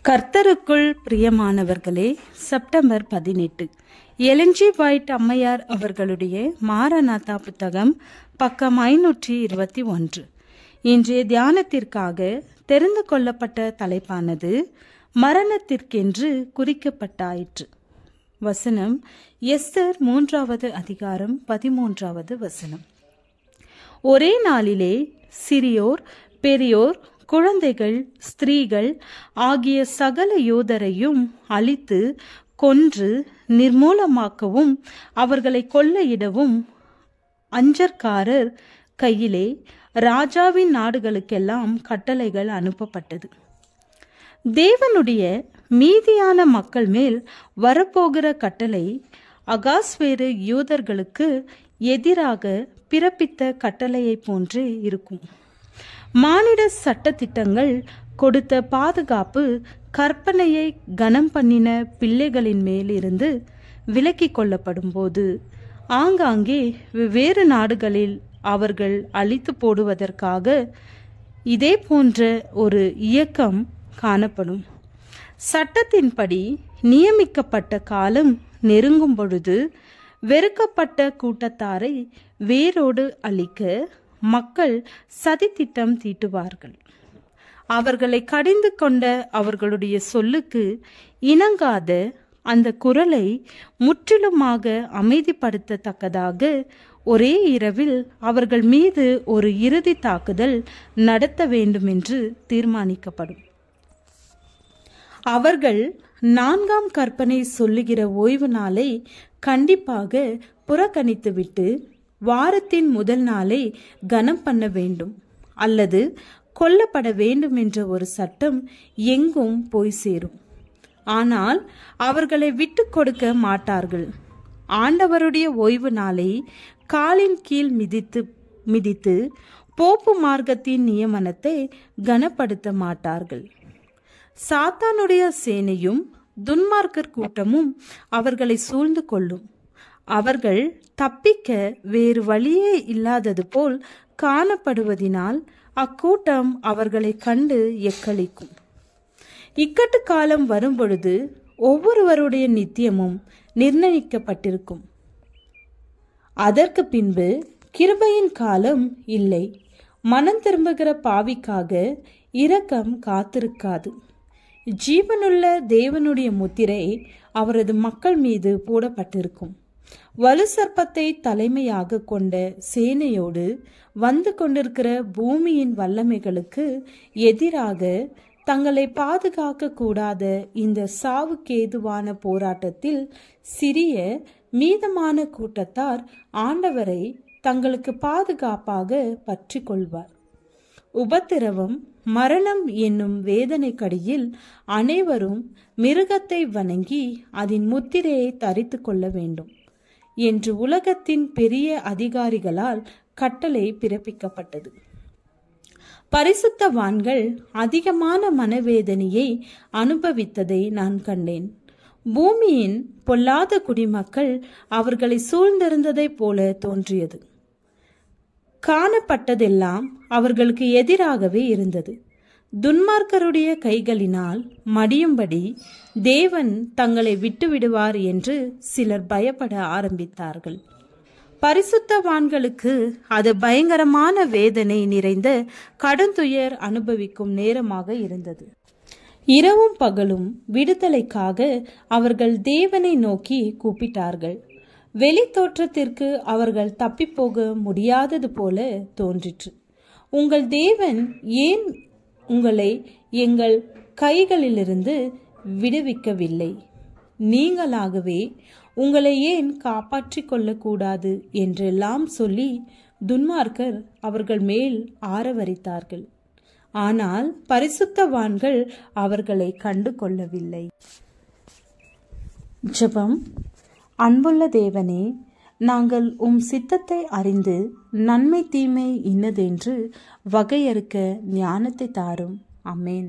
கர்த்தருக்குள் பிரியமானவர்களே, September 18 Elon G white அம்மையார் அவர்களுடைய மாரநாதா புத்தகம், பக்கம் 521. இன்றைய தியானத்திற்காக தெரிந்து கொள்ளப்பட்ட தலைப்பானது மரணத்திற்கென்று குறிக்கப்பட்டாயிற்று. வசனம் எஸ்தர் 3வது அதிகாரம் 13வது வசனம். ஒரே நாளிலே சிறியோர், பெரியோர், குழந்தைகள், ஸ்திரீகள் ஆகிய சகல யூதரையும் அழித்து கொன்று நிர்மூலமாக்கவும் அவர்களை கொள்ளையிடவும் அஞ்சற்காரர் கையிலே ராஜாவின் நாடுகளுக்கெல்லாம் கட்டளைகள் அனுப்பப்பட்டது. தேவனுடைய மீதியான மக்கள் மேல் வரப்போகிற கட்டளை அகாஸ்வேரு யூதர்களுக்கு எதிராக பிறப்பித்த கட்டளையை போன்றே இருக்கும். மானிட சட்டத்திட்டங்கள் கொடுத்த பாதுகாப்பு கற்பனையை கனம் பண்ணின பிள்ளைகளின் மேலிருந்து விலக்கி கொள்ளப்படும் போது ஆங்காங்கே வெவ்வேறு நாடுகளில் அவர்கள் அழித்து போடுவதற்காக இதே போன்ற ஒரு இயக்கம் காணப்படும். சட்டத்தின்படி நியமிக்கப்பட்ட காலம் நெருங்கும் பொழுது வெறுக்கப்பட்ட கூட்டத்தாரை வேரோடு அழிக்க மக்கள் சதித்திட்டம் தீட்டுவார்கள். அவர்களை கடிந்து கொண்ட அவர்களுடைய சொல்லுக்கு இணங்காத அந்த குரலை முற்றிலுமாக அமைதிப்படுத்தத்தக்கதாக ஒரே இரவில் அவர்கள் மீது ஒரு இறுதி தாக்குதல் நடத்த வேண்டும் என்று தீர்மானிக்கப்படும். அவர்கள் 4ஆம் கற்பனை சொல்லுகிற ஓய்வு நாளை கண்டிப்பாக புறக்கணித்துவிட்டு வாரத்தின் முதல் நாளை கனம் பண்ண வேண்டும் அல்லது கொல்லப்பட வேண்டும் என்ற ஒரு சட்டம் எங்கும் போய் சேரும். ஆனால் அவர்களை விட்டு கொடுக்க மாட்டார்கள். ஆண்டவருடைய ஓய்வு நாளை காலின் கீழ் மிதித்து போப்பு மார்க்கத்தின் நியமனத்தை கனப்படுத்த மாட்டார்கள். சாத்தானுடைய சேனையும் துன்மார்க்கர் கூட்டமும் அவர்களை சூழ்ந்து கொள்ளும். அவர்கள் தப்பிக்க வேறு வழியே இல்லாதது போல் காணப்படுவதினால் அக்கூட்டம் அவர்களை கண்டு எக்களிக்கும். இக்கட்டு காலம் வரும்பொழுது ஒவ்வொருவருடைய நித்தியமும் நிர்ணயிக்கப்பட்டிருக்கும். அதற்கு பின்பு கிருபையின் காலம் இல்லை. மனம் திரும்புகிற பாவிக்காக இரக்கம் காத்திருக்காது. ஜீவனுள்ள தேவனுடைய முத்திரை அவரது மக்கள் மீது போடப்பட்டிருக்கும். வலு சர்ப்பத்தை தலைமையாக கொண்ட சேனையோடு வந்து கொண்டிருக்கிற பூமியின் வல்லமைகளுக்கு எதிராக தங்களை பாதுகாக்க கூடாத இந்த சாவுக்கேதுவான போராட்டத்தில் சிறிய மீதமான கூட்டத்தார் ஆண்டவரை தங்களுக்கு பாதுகாப்பாக பற்றி கொள்வார். உபத்திரவம், மரணம் என்னும் வேதனை கடியில் அனைவரும் மிருகத்தை வணங்கி அதன் முத்திரையை தரித்து கொள்ள வேண்டும் என்று உலகத்தின் பெரிய அதிகாரிகளால் கட்டளை பிறப்பிக்கப்பட்டது. பரிசுத்தவான்கள் அதிகமான மனவேதனையை அனுபவித்ததை நான் கண்டேன். பூமியின் பொல்லாத குடிமக்கள் அவர்களை சூழ்ந்திருந்ததை போல தோன்றியது. காணப்பட்டதெல்லாம் அவர்களுக்கு எதிராகவே இருந்தது. துன்மார்க்கருடைய கைகளினால் மடியும்படி தேவன் தங்களை விட்டுவிடுவார் என்று சிலர் பயப்பட ஆரம்பித்தார்கள். பரிசுத்தவான்களுக்கு அது பயங்கரமான வேதனை நிறைந்த கடுந்துயர் அனுபவிக்கும் நேரமாக இருந்தது. இரவும் பகலும் விடுதலைக்காக அவர்கள் தேவனை நோக்கி கூப்பிட்டார்கள். வெளி தோற்றத்திற்கு அவர்கள் தப்பிப்போக முடியாதது போல தோன்றிற்று. உங்கள் தேவன் ஏன் உங்களை எங்கள் கைகளிலிருந்து விடுவிக்கவில்லை? நீங்களாகவே உங்களை ஏன் காப்பாற்றிக் கொள்ளக்கூடாது என்றெல்லாம் சொல்லி துன்மார்க்கர் அவர்கள் மேல் ஆரவரித்தார்கள். ஆனால் பரிசுத்தவான்கள் அவர்களை கண்டு கொள்ளவில்லை. ஜெபம். அன்புள்ள தேவனே, நாங்கள் சித்தத்தை அறிந்து நன்மை தீமை இன்னதென்று வகையறுக்க ஞானத்தை தாரும். ஆமென்.